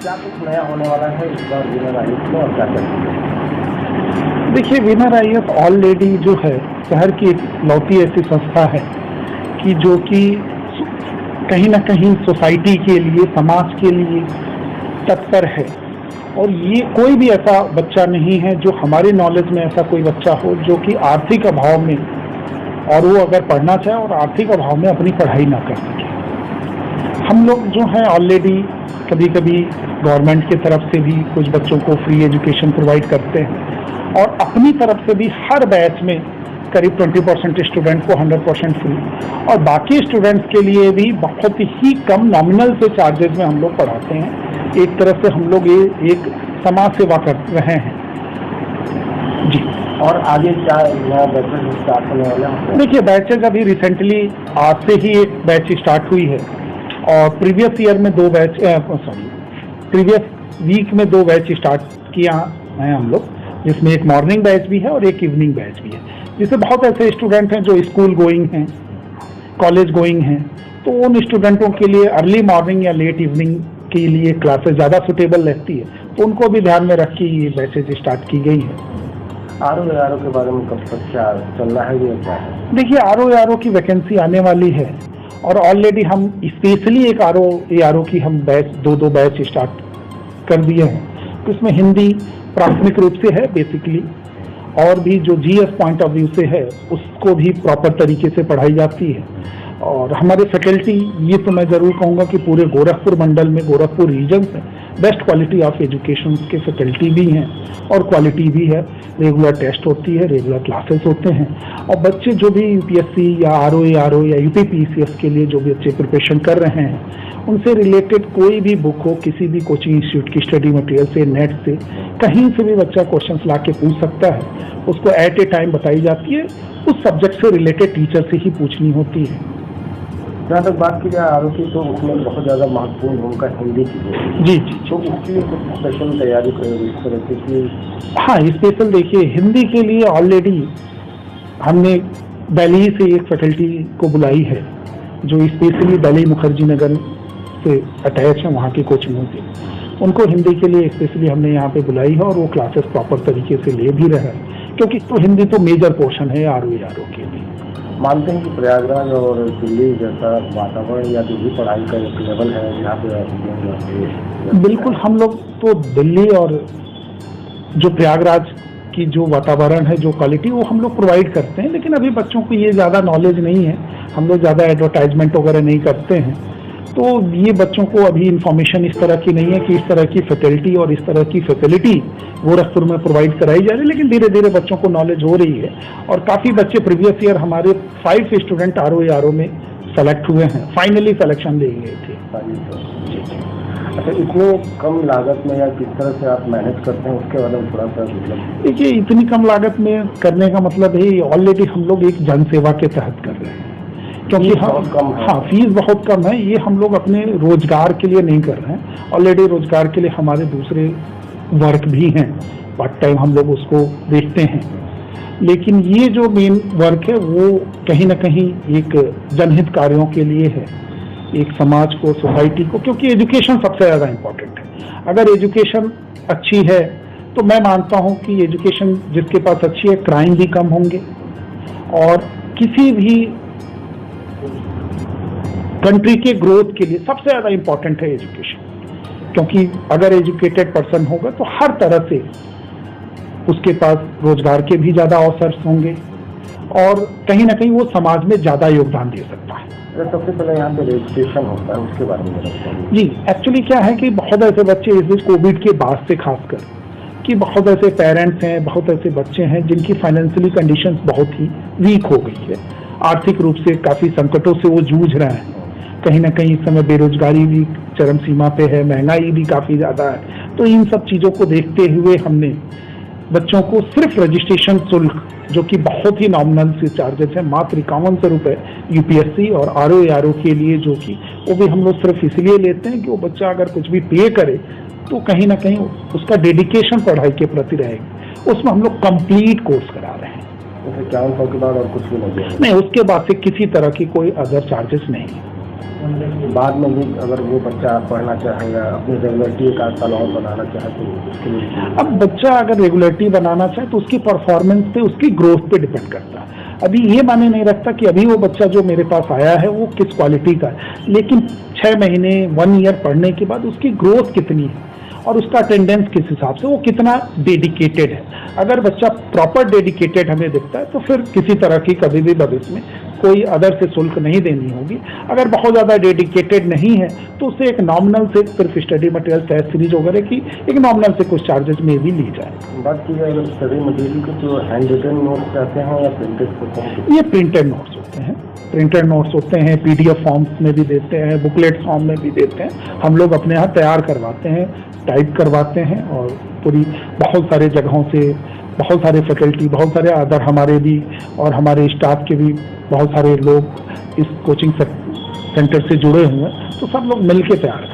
क्या कुछ नया होने वाला है इस बार विनर आईएएस में और क्या क्या? देखिए, विनर आईएएस ऑलरेडी जो है शहर की एक लौती ऐसी संस्था है कि जो कि कहीं ना कहीं सोसाइटी के लिए, समाज के लिए तत्पर है। और ये कोई भी ऐसा बच्चा नहीं है जो हमारे नॉलेज में ऐसा कोई बच्चा हो जो कि आर्थिक अभाव में, और वो अगर पढ़ना चाहे और आर्थिक अभाव में अपनी पढ़ाई ना कर सके। हम लोग जो हैं ऑलरेडी कभी कभी गवर्नमेंट की तरफ से भी कुछ बच्चों को फ्री एजुकेशन प्रोवाइड करते हैं और अपनी तरफ से भी हर बैच में करीब 20% स्टूडेंट को 100% फ्री, और बाकी स्टूडेंट्स के लिए भी बहुत ही कम नॉमिनल से चार्जेस में हम लोग पढ़ाते हैं। एक तरफ से हम लोग ये एक समाज सेवा कर रहे हैं जी। और आगे क्या नया बैचेज स्टार्ट होने वाले हैं? देखिए, बैचेज अभी रिसेंटली आज से ही एक बैच स्टार्ट हुई है और प्रीवियस ईयर में प्रीवियस वीक में 2 बैच स्टार्ट किया है हम लोग, जिसमें एक मॉर्निंग बैच भी है और एक इवनिंग बैच भी है। जिससे बहुत ऐसे स्टूडेंट हैं जो स्कूल गोइंग हैं, कॉलेज गोइंग हैं, तो उन स्टूडेंटों के लिए अर्ली मॉर्निंग या लेट इवनिंग के लिए क्लासेस ज़्यादा सुटेबल रहती है, तो उनको भी ध्यान में रख के ये बैचेज स्टार्ट की गई है। आरओ के बारे में कब तक क्या चलना है ये क्या है? देखिए, आरओ की वैकेंसी आने वाली है और ऑलरेडी हम स्पेशली एक आरओ की हम बैच 2 बैच स्टार्ट कर दिए हैं। तो इसमें हिंदी प्राथमिक रूप से है बेसिकली, और भी जो जीएस पॉइंट ऑफ व्यू से है उसको भी प्रॉपर तरीके से पढ़ाई जाती है। और हमारे फैकल्टी, ये तो मैं ज़रूर कहूँगा कि पूरे गोरखपुर मंडल में, गोरखपुर रीजन से बेस्ट क्वालिटी ऑफ एजुकेशन के फैकल्टी भी हैं और क्वालिटी भी है। रेगुलर टेस्ट होती है, रेगुलर क्लासेस होते हैं, और बच्चे जो भी यूपीएससी या आरओ या यूपीपीसीएस के लिए जो भी बच्चे प्रिपरेशन कर रहे हैं, उनसे रिलेटेड कोई भी बुक हो, किसी भी कोचिंग इंस्टीट्यूट की स्टडी मटेरियल से, नेट से, कहीं से भी बच्चा क्वेश्चंस ला के पूछ सकता है। उसको एट ए टाइम बताई जाती है, उस सब्जेक्ट से रिलेटेड टीचर से ही पूछनी होती है। जहाँ तक बात की जाए आरओ की, तो उसमें बहुत ज़्यादा महत्वपूर्ण भूमिका हिंदी की है। जी। तो उसके लिए कुछ स्पेशल तैयारी करेंगे इस तरह की? हाँ, स्पेशल देखिए, हिंदी के लिए ऑलरेडी हमने दिल्ली से एक फैकल्टी को बुलाई है जो स्पेशली दिल्ली मुखर्जी नगर से अटैच है, वहाँ की कोचिंगों से। उनको हिंदी के लिए स्पेशली हमने यहाँ पे बुलाई है और वो क्लासेस प्रॉपर तरीके से ले भी रहा है, क्योंकि तो हिंदी तो मेजर पोर्शन है आरओ के लिए। मानते हैं कि प्रयागराज और दिल्ली जैसा वातावरण या जो भी पढ़ाई का एक लेवल है यहाँ पे? बिल्कुल, हम लोग तो दिल्ली और जो प्रयागराज की जो वातावरण है, जो क्वालिटी, वो हम लोग प्रोवाइड करते हैं। लेकिन अभी बच्चों को ये ज़्यादा नॉलेज नहीं है, हम लोग ज़्यादा एडवर्टाइजमेंट वगैरह नहीं करते हैं, तो ये बच्चों को अभी इन्फॉर्मेशन इस तरह की नहीं है कि इस तरह की फैकल्टी और इस तरह की फैसिलिटी गोरखपुर में प्रोवाइड कराई जा रही है। लेकिन धीरे धीरे बच्चों को नॉलेज हो रही है और काफ़ी बच्चे प्रीवियस ईयर हमारे 5 स्टूडेंट आरओ में सेलेक्ट हुए हैं, फाइनली सिलेक्शन ले गए थे। अच्छा, इतने कम लागत में या किस तरह से आप मैनेज करते हैं उसके बारे में थोड़ा सा मतलब? देखिए, इतनी कम लागत में करने का मतलब है ऑलरेडी हम लोग एक जनसेवा के तहत कर रहे हैं, क्योंकि फीस बहुत कम है। ये हम लोग अपने रोजगार के लिए नहीं कर रहे हैं, ऑलरेडी रोजगार के लिए हमारे दूसरे वर्क भी हैं, पार्ट टाइम हम लोग उसको देखते हैं। लेकिन ये जो मेन वर्क है वो कहीं ना कहीं एक जनहित कार्यों के लिए है, एक समाज को, सोसाइटी को, क्योंकि एजुकेशन सबसे ज़्यादा इम्पोर्टेंट है। अगर एजुकेशन अच्छी है तो मैं मानता हूँ कि एजुकेशन जिसके पास अच्छी है, क्राइम भी कम होंगे, और किसी भी कंट्री के ग्रोथ के लिए सबसे ज़्यादा इम्पोर्टेंट है एजुकेशन। क्योंकि अगर एजुकेटेड पर्सन होगा तो हर तरह से उसके पास रोजगार के भी ज़्यादा अवसर होंगे और कहीं ना कहीं वो समाज में ज़्यादा योगदान दे सकता है। सबसे पहले यहाँ पे रजिस्ट्रेशन होता है, उसके बारे में? जी, एक्चुअली क्या है कि बहुत ऐसे बच्चे इस कोविड के बाद से खासकर कि बहुत ऐसे पेरेंट्स हैं, बहुत ऐसे बच्चे हैं जिनकी फाइनेंशियली कंडीशंस बहुत ही वीक हो गई है, आर्थिक रूप से काफ़ी संकटों से वो जूझ रहे हैं। कहीं ना कहीं इस समय बेरोजगारी भी चरम सीमा पे है, महंगाई भी काफ़ी ज़्यादा है। तो इन सब चीज़ों को देखते हुए हमने बच्चों को सिर्फ रजिस्ट्रेशन शुल्क, जो कि बहुत ही नॉमिनल से चार्जेस है, मात्र 5100 रुपये यूपीएससी और आरओ के लिए, जो कि वो भी हम लोग सिर्फ इसलिए लेते हैं कि वो बच्चा अगर कुछ भी पे करे तो कहीं ना कहीं उसका डेडिकेशन पढ़ाई के प्रति रहेगी। उसमें हम लोग कंप्लीट कोर्स करा रहे हैं। 5100 के बाद और कुछ भी नहीं? नहीं, उसके बाद से किसी तरह की कोई अदर चार्जेस नहीं। बाद में भी अगर वो बच्चा पढ़ना चाहे या अपनी रेगुलरिटी एक आध साल और बनाना चाहे तो उसके लिए अब बच्चा अगर रेगुलरिटी बनाना चाहे तो उसकी परफॉर्मेंस पे, उसकी ग्रोथ पे डिपेंड करता है। अभी ये माने नहीं रखता कि अभी वो बच्चा जो मेरे पास आया है वो किस क्वालिटी का है, लेकिन 6 महीने 1 ईयर पढ़ने के बाद उसकी ग्रोथ कितनी है और उसका अटेंडेंस किस हिसाब से, वो कितना डेडिकेटेड है। अगर बच्चा प्रॉपर डेडिकेटेड हमें दिखता है तो फिर किसी तरह की कभी भी भविष्य में कोई अदर से शुल्क नहीं देनी होगी। अगर बहुत ज़्यादा डेडिकेटेड नहीं है तो उससे एक नॉमिनल से सिर्फ स्टडी मटेरियल, टेस्ट सीरीज वगैरह की एक नॉमिनल से कुछ चार्जेस में भी ली जाए। बात की जाए स्टडी मटेरियल के तो हैंड रिटन नोट्स रहते हैं या प्रिंटेड होते हैं? ये प्रिंटेड नोट्स होते हैं, प्रिंटेड नोट्स होते हैं, PDF फॉर्म्स में भी देते हैं, बुकलेट फॉर्म में भी देते हैं। हम लोग अपने यहाँ तैयार करवाते हैं, टाइप करवाते हैं और पूरी बहुत सारे जगहों से, बहुत सारे फैकल्टी, बहुत सारे अदर हमारे भी और हमारे स्टाफ के भी बहुत सारे लोग इस कोचिंग सेंटर से जुड़े हुए हैं, तो सब लोग मिलकर तैयार